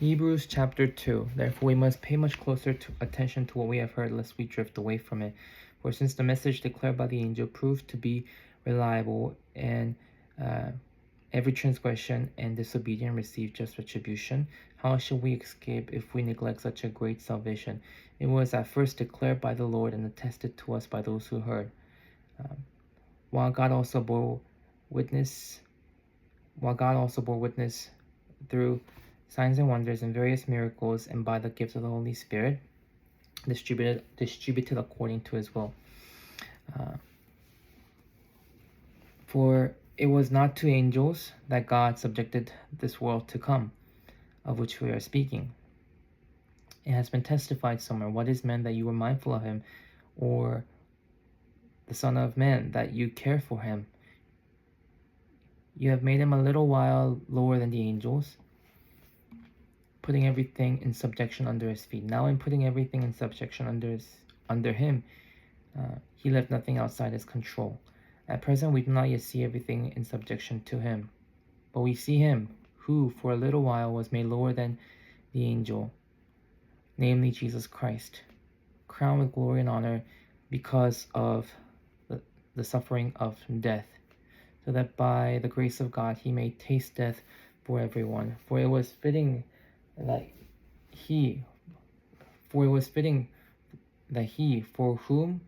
Hebrews chapter 2. Therefore, we must pay much closer attention to what we have heard, lest we drift away from it. For since the message declared by the angel proved to be reliable, and every transgression and disobedience received just retribution, how shall we escape if we neglect such a great salvation? It was at first declared by the Lord and attested to us by those who heard. While God also bore witness through signs and wonders and various miracles, and by the gift of the Holy Spirit, distributed according to his will. For it was not to angels that God subjected this world to come, of which we are speaking. It has been testified somewhere, what is man that you were mindful of him, or the Son of Man that you care for him? You have made him a little while lower than the angels, putting everything in subjection under his feet. Now in putting everything in subjection under him, he left nothing outside his control. At present we do not yet see everything in subjection to him, but we see him who for a little while was made lower than the angel, namely Jesus Christ, crowned with glory and honor because of the suffering of death, so that by the grace of God he may taste death for everyone. For it was fitting that he, for whom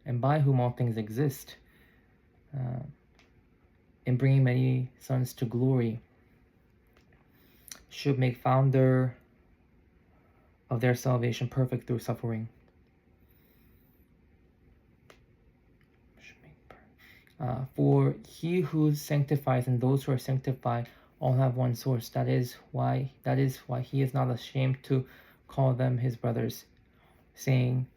and by whom all things exist, in bringing many sons to glory, should make founder of their salvation perfect through suffering. For he who sanctifies and those who are sanctified all have one source. That is why he is not ashamed to call them his brothers, saying,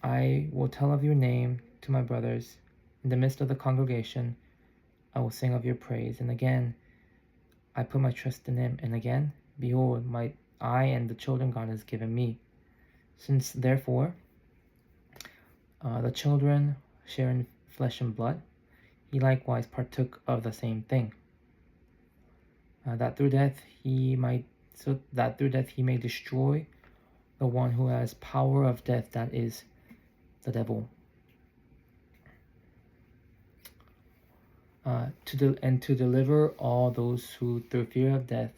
I will tell of your name to my brothers. In the midst of the congregation, I will sing of your praise. And again, I put my trust in him. And again, behold, I and the children God has given me. Since therefore the children share in flesh and blood, he likewise partook of the same thing, that through death he may destroy the one who has power of death, that is, the devil, to deliver all those who through fear of death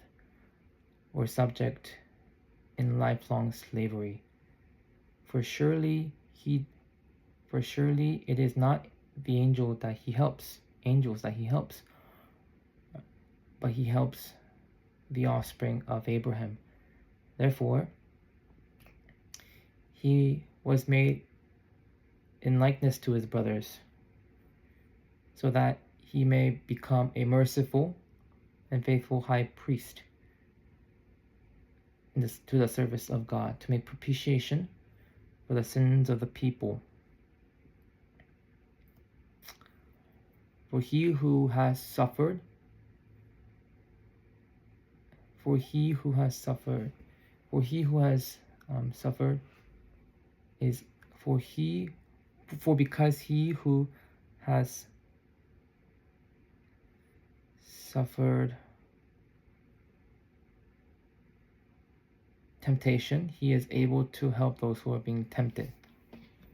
were subject in lifelong slavery. For surely it is not the angels that he helps, but he helps the offspring of Abraham. Therefore, he was made in likeness to his brothers, so that he may become a merciful and faithful high priest to the service of God, to make propitiation for the sins of the people. For he who has suffered is because he who has suffered temptation, he is able to help those who are being tempted.